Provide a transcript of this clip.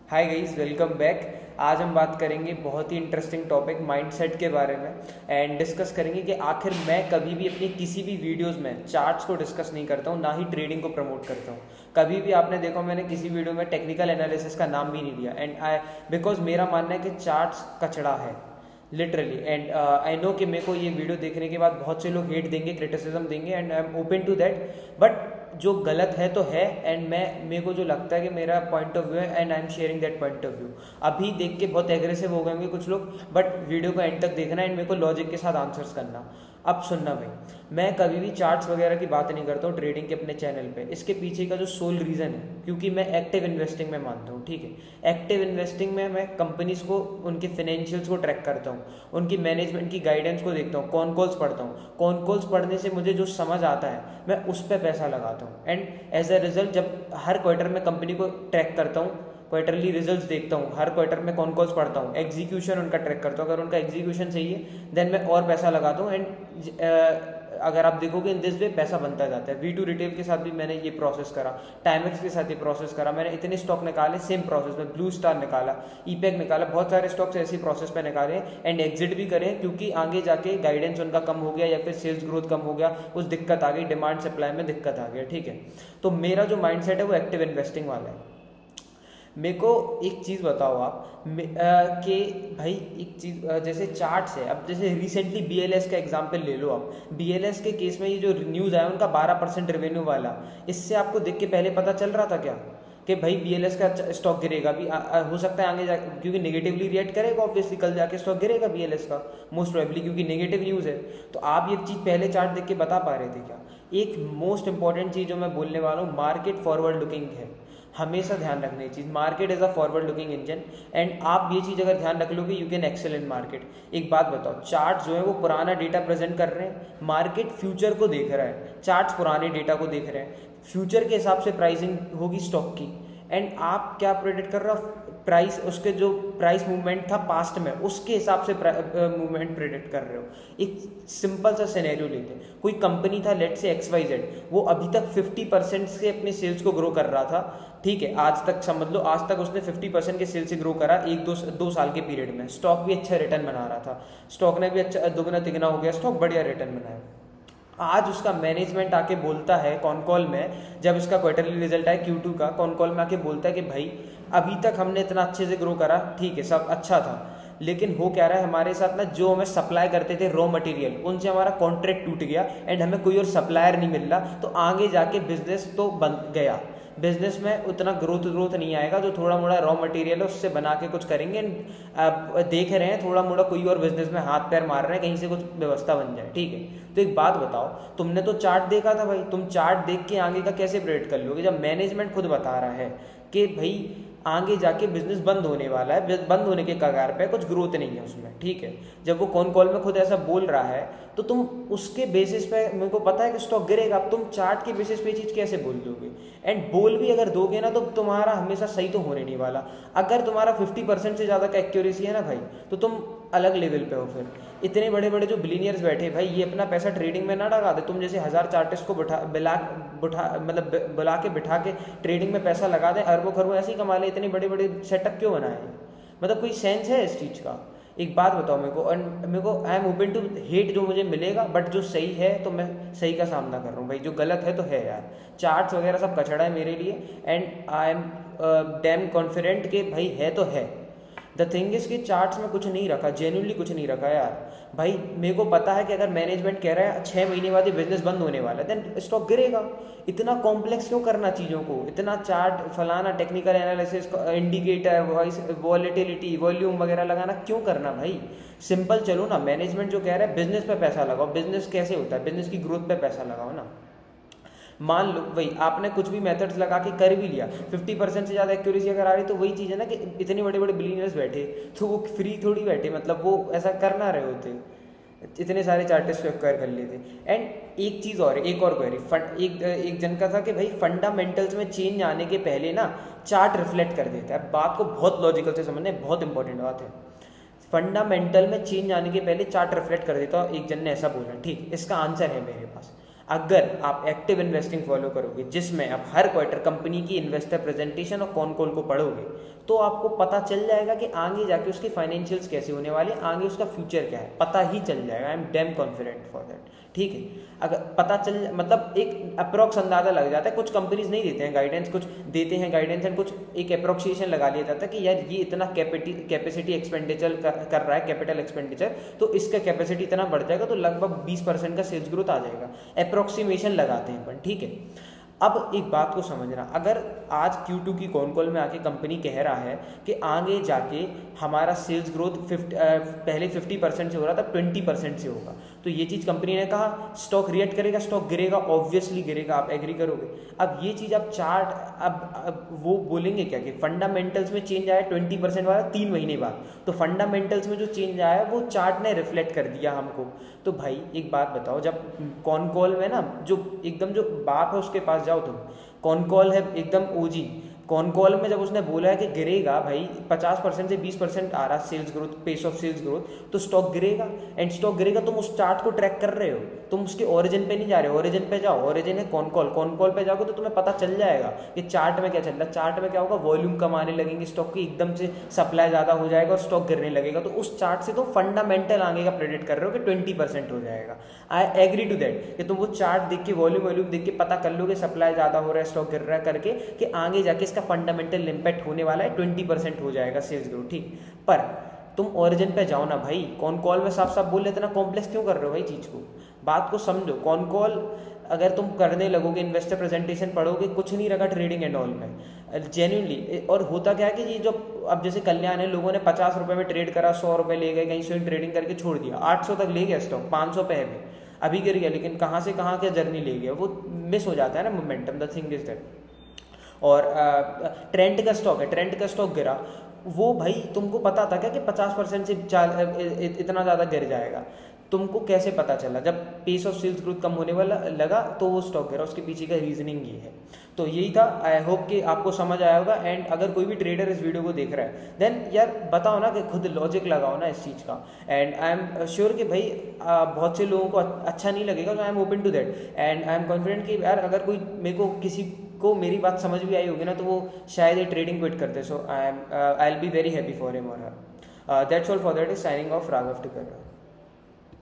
Hi guys, welcome back. आज हम बात करेंगे बहुत ही इंटरेस्टिंग टॉपिक माइंडसेट के बारे में एंड डिस्कस करेंगे कि आखिर मैं कभी भी अपनी किसी भी वीडियोस में चार्ट्स को डिस्कस नहीं करता हूँ, ना ही ट्रेडिंग को प्रमोट करता हूँ। कभी भी आपने देखा मैंने किसी वीडियो में टेक्निकल एनालिसिस का नाम भी नहीं लिया एंड बिकॉज मेरा मानना है कि चार्ट्स कचड़ा है लिटरली। एंड आई नो कि मेरे को ये वीडियो देखने के बाद बहुत से लोग हेट देंगे, क्रिटिसिज्म देंगे and I am open to that, but जो गलत है तो है एंड मेरे को जो लगता है कि मेरा पॉइंट ऑफ व्यू है and I am sharing that point of view. अभी देख के बहुत एग्रेसिव हो गए होंगे कुछ लोग, बट वीडियो को एंड तक देखना एंड मेरे को लॉजिक के साथ आंसर्स करना। अब सुनना भाई, मैं कभी भी चार्ट्स वगैरह की बात नहीं करता हूँ ट्रेडिंग के अपने चैनल पे। इसके पीछे का जो सोल रीज़न है, क्योंकि मैं एक्टिव इन्वेस्टिंग में मानता हूँ। ठीक है, एक्टिव इन्वेस्टिंग में मैं कंपनीज को, उनके फाइनेंशियल्स को ट्रैक करता हूँ, उनकी मैनेजमेंट की गाइडेंस को देखता हूँ, कॉन कॉल्स पढ़ता हूँ। कॉन कॉल्स पढ़ने से मुझे जो समझ आता है मैं उस पर पैसा लगाता हूँ एंड एज अ रिजल्ट जब हर क्वार्टर में कंपनी को ट्रैक करता हूँ, क्वार्टरली रिजल्ट्स देखता हूँ, हर क्वार्टर में कॉन कॉल्स पढ़ता हूँ, एग्जीक्यूशन उनका ट्रैक करता हूँ। अगर उनका एग्जीक्यूशन सही है देन मैं और पैसा लगाता हूँ एंड अगर आप देखोगे इन दिस वे पैसा बनता जाता है। V2 रिटेल के साथ भी मैंने ये प्रोसेस करा, टाइमेक्स के साथ ये प्रोसेस करा। मैंने इतने स्टॉक निकाले सेम प्रोसेस में, ब्लू स्टार निकाला, ईपैक निकाला, बहुत सारे स्टॉक्स ऐसी प्रोसेस पे निकाले एंड एग्जिट भी करें, क्योंकि आगे जाके गाइडेंस उनका कम हो गया या फिर सेल्स ग्रोथ कम हो गया, कुछ दिक्कत आ गई, डिमांड सप्लाई में दिक्कत आ गया। ठीक है, तो मेरा जो माइंडसेट है वो एक्टिव इन्वेस्टिंग वाला है। मेरे को एक चीज़ बताओ आप कि भाई एक चीज़ जैसे चार्ट्स है, अब जैसे रिसेंटली BLS का एग्जांपल ले लो आप। BLS के केस में ये जो न्यूज़ आया उनका 12% रेवेन्यू वाला, इससे आपको देख के पहले पता चल रहा था क्या कि भाई BLS का स्टॉक गिरेगा भी? हो सकता है आगे जाके, क्योंकि नेगेटिवली रिएक्ट करेगा ऑब्वियसली, कल जाके स्टॉक गिरेगा BLS का मोस्ट प्रोबेबली, क्योंकि नेगेटिव न्यूज़ है। तो आप ये चीज़ पहले चार्ट देख के बता पा रहे थे क्या? एक मोस्ट इंपॉर्टेंट चीज़ जो मैं बोलने वाला हूँ, मार्केट फॉरवर्ड लुकिंग है, हमेशा ध्यान रखने की चीज़। Market is a forward looking engine and आप ये चीज़ अगर ध्यान रख लोगे you can excel in market. एक बात बताओ, चार्ट जो है वो पुराना डेटा प्रेजेंट कर रहे हैं, मार्केट फ्यूचर को देख रहा है, चार्ट्स पुराने डेटा को देख रहे हैं, फ्यूचर के हिसाब से प्राइसिंग होगी स्टॉक की एंड आप क्या प्रेडिक्ट कर रहे हो? प्राइस, उसके जो प्राइस मूवमेंट था पास्ट में उसके हिसाब से मूवमेंट प्रेडिक्ट कर रहे हो। एक सिंपल सा सिनेरियो लेते हैं, कोई कंपनी था लेट से XYZ, वो अभी तक 50% से अपने सेल्स को ग्रो कर रहा था। ठीक है, आज तक समझ लो, आज तक उसने 50% के सेल्स से ग्रो करा एक दो साल के पीरियड में। स्टॉक भी अच्छा रिटर्न बना रहा था, स्टॉक ने भी अच्छा दुगना तिगना हो गया, स्टॉक बढ़िया रिटर्न बनाया। आज उसका मैनेजमेंट आके बोलता है कॉन कॉल में, जब इसका क्वार्टरली रिजल्ट आया Q2 का, कॉन कॉल में आके बोलता है कि भाई अभी तक हमने इतना अच्छे से ग्रो करा, ठीक है सब अच्छा था, लेकिन हो क्या रहा है हमारे साथ ना, जो हमें सप्लाई करते थे रॉ मटेरियल, उनसे हमारा कॉन्ट्रैक्ट टूट गया एंड हमें कोई और सप्लायर नहीं मिल रहा, तो आगे जाके बिजनेस तो बन गया, बिजनेस में उतना ग्रोथ नहीं आएगा, जो थोड़ा मोड़ा रॉ मटेरियल है उससे बना के कुछ करेंगे। देख रहे हैं थोड़ा मोड़ा कोई और बिजनेस में हाथ पैर मार रहे हैं, कहीं से कुछ व्यवस्था बन जाए। ठीक है, तो एक बात बताओ, तुमने तो चार्ट देखा था भाई, तुम चार्ट देख के आगे का कैसे प्रेडिक्ट कर लोगे जब मैनेजमेंट खुद बता रहा है कि भाई आगे जाके बिजनेस बंद होने वाला है, बंद होने के कगार पे, कुछ ग्रोथ नहीं है उसमें। ठीक है, जब वो कॉन कॉल में खुद ऐसा बोल रहा है तो तुम उसके बेसिस पे, मेरे को पता है कि स्टॉक गिरेगा, अब तुम चार्ट के बेसिस पे चीज़ कैसे बोल दोगे? एंड बोल भी अगर दोगे ना तो तुम्हारा हमेशा सही तो होने नहीं वाला। अगर तुम्हारा 50% से ज़्यादा का एक्यूरेसी है ना भाई, तो तुम अलग लेवल पे हो। फिर इतने बड़े बड़े जो बिलीनियर्स बैठे भाई, ये अपना पैसा ट्रेडिंग में ना लगा दे। तुम जैसे 1000 चार्टिस्ट को बुला के बिठा के ट्रेडिंग में पैसा लगा दे, अरबों खरबों ऐसे ही कमा ले। इतने बड़े बड़े सेटअप क्यों बनाए? मतलब कोई सेंस है इस चीज़ का? एक बात बताओ मेरे को, और मेरे को I am open to hate जो मुझे मिलेगा, बट जो सही है तो मैं सही का सामना कर रहा हूँ भाई, जो गलत है तो है यार। चार्ट्स वगैरह सब कचड़ा है मेरे लिए and I am damn confident कि भाई है तो है। द थिंग इज कि चार्ट्स में कुछ नहीं रखा, जेन्युइनली कुछ नहीं रखा यार भाई। मेरे को पता है कि अगर मैनेजमेंट कह रहा है 6 महीने बाद ये बिजनेस बंद होने वाला है, देन स्टॉक गिरेगा। इतना कॉम्प्लेक्स क्यों करना चीज़ों को? इतना चार्ट फलाना, technical analysis, indicator, voice, volatility, volume वगैरह लगाना क्यों करना भाई? सिंपल चलो ना, मैनेजमेंट जो कह रहा है बिजनेस पे पैसा लगाओ। बिजनेस कैसे होता है? बिजनेस की ग्रोथ पे पैसा लगाओ ना। मान लो वही आपने कुछ भी मेथड्स लगा के कर भी लिया, 50% से ज़्यादा एक्यूरेसी अगर आ रही, तो वही चीज़ है ना कि इतने बड़े बड़े बिलीनियर्स बैठे, तो वो फ्री थोड़ी बैठे, मतलब वो ऐसा कर ना रहे होते, इतने सारे चार्टिस्ट को एक्वायर कर लेते। एंड एक चीज़ और, एक और क्वेरी, एक जन का था कि भाई फंडामेंटल्स में चेंज आने के पहले ना चार्ट रिफ्लेक्ट कर देता है। बात को बहुत लॉजिकल से समझना, बहुत इंपॉर्टेंट बात है। फंडामेंटल में चेंज आने के पहले चार्ट रिफ्लेक्ट कर देता है, एक जन ने ऐसा बोला। ठीक, इसका आंसर है मेरे पास। अगर आप एक्टिव इन्वेस्टिंग फॉलो करोगे, जिसमें आप हर क्वार्टर कंपनी की इन्वेस्टर प्रेजेंटेशन और कॉन कॉल को पढ़ोगे, तो आपको पता चल जाएगा कि आगे जाके उसके फाइनेंशियल्स कैसे होने वाले, आगे उसका फ्यूचर क्या है, पता ही चल जाएगा। I am damn confident for that. ठीक है, अगर पता चल मतलब एक अप्रोक्स अंदाजा लग जाता है। कुछ कंपनीज नहीं देते हैं गाइडेंस, कुछ देते हैं गाइडेंस एंड कुछ एक अप्रोक्सिएशन लगा लिया जाता है कि यार ये इतना कैपेसिटी एक्सपेंडिचर कर रहा है, कैपिटल एक्सपेंडिचर, तो इसका कैपेसिटी इतना बढ़ जाएगा तो लगभग 20% का सेल्स ग्रोथ आ जाएगा। अप्रोक्सीमेशन लगाते हैं अपन। ठीक है, अब एक बात को समझना, अगर आज Q2 की कॉन कॉल में आके कंपनी कह रहा है कि आगे जाके हमारा सेल्स ग्रोथ पहले 50% से हो रहा था 20% से होगा, तो ये चीज़ कंपनी ने कहा, स्टॉक रिएक्ट करेगा, स्टॉक गिरेगा, ऑब्वियसली गिरेगा, आप एग्री करोगे। अब ये चीज़ आप चार्ट अब वो बोलेंगे क्या कि फंडामेंटल्स में चेंज आया 20% वाला 3 महीने बाद, तो फंडामेंटल्स में जो चेंज आया वो चार्ट ने रिफ्लेक्ट कर दिया हमको। तो भाई एक बात बताओ, जब कॉन कॉल में ना जो एकदम जो बाप है उसके पास जाओ तुम, कॉन कॉल है एकदम ओजी, कॉन कॉल में जब उसने बोला है कि गिरेगा भाई 50% से 20% आ रहा sales growth, pace of sales growth, तो स्टॉक गिरेगा। एंड स्टॉक गिरेगा, तुम उस चार्ट को ट्रैक कर रहे हो, तुम उसके ओरिजिन पे नहीं जा रहे हो। ओरिजिन पे जाओ, ओरिजिन है कॉन कॉल, कॉन कॉल पे जाओगे तो तुम्हें पता चल जाएगा कि चार्ट में क्या चल रहा है। चार्ट में क्या होगा, वॉल्यूम कम आने लगेंगे स्टॉक की, एकदम से सप्लाई ज़्यादा हो जाएगा और स्टॉक गिरने लगेगा। तो उस चार्ट से तुम फंडामेंटल आगे का प्रेडिक्ट कर रहे हो कि 20% हो जाएगा। आई एग्री टू दैट कि तुम वो चार्ट देख के वॉल्यूम देख के पता कर लोगे सप्लाई ज़्यादा हो रहा है, स्टॉक गिर रहा है करके, कि आगे जाके इसका फंडामेंटल इम्पैक्ट होने वाला है, 20% हो जाएगा सेल्स ग्रोथ। ठीक, पर तुम ओरिजिन पे जाओ ना भाई, कॉन कॉल में साफ साफ बोल रहे, इतना कॉम्प्लेक्स क्यों कर रहे हो भाई चीज़ को, बात को समझो। कॉन कॉल अगर तुम करने लगोगे, इन्वेस्टर प्रेजेंटेशन पढ़ोगे, कुछ नहीं रखा ट्रेडिंग एंड ऑल में जेन्युइनली। और होता क्या है कि ये जो अब जैसे कल्याण है, लोगों ने 50 रुपये में ट्रेड करा, 100 रुपये ले गए, कहीं से ट्रेडिंग करके छोड़ दिया, 800 तक ले गया स्टॉक, 500 पे है अभी गिर गया, लेकिन कहाँ से कहाँ क्या जर्नी ले गया, वो मिस हो जाता है ना momentum. The thing is that. और ट्रेंड का स्टॉक है, ट्रेंड का स्टॉक गिरा, वो भाई तुमको पता था क्या कि 50% से इतना ज़्यादा गिर जाएगा, तुमको कैसे पता चला? जब पेस ऑफ सेल्स ग्रोथ कम होने वाला लगा तो वो स्टॉक गिरा, उसके पीछे का रीजनिंग ये है। तो यही था, आई होप कि आपको समझ आया होगा। एंड अगर कोई भी ट्रेडर इस वीडियो को देख रहा है, देन यार बताओ ना कि खुद लॉजिक लगाओ ना इस चीज़ का। एंड आई एम श्योर कि भाई बहुत से लोगों को अच्छा नहीं लगेगा, तो I am open to that. And I am confident कि यार अगर कोई मेरे को किसी को मेरी बात समझ भी आई होगी ना, तो वो शायद ये ट्रेडिंग क्विट करते। So I will be very happy for him और her. That's all for that is signing off Raghav टिकर।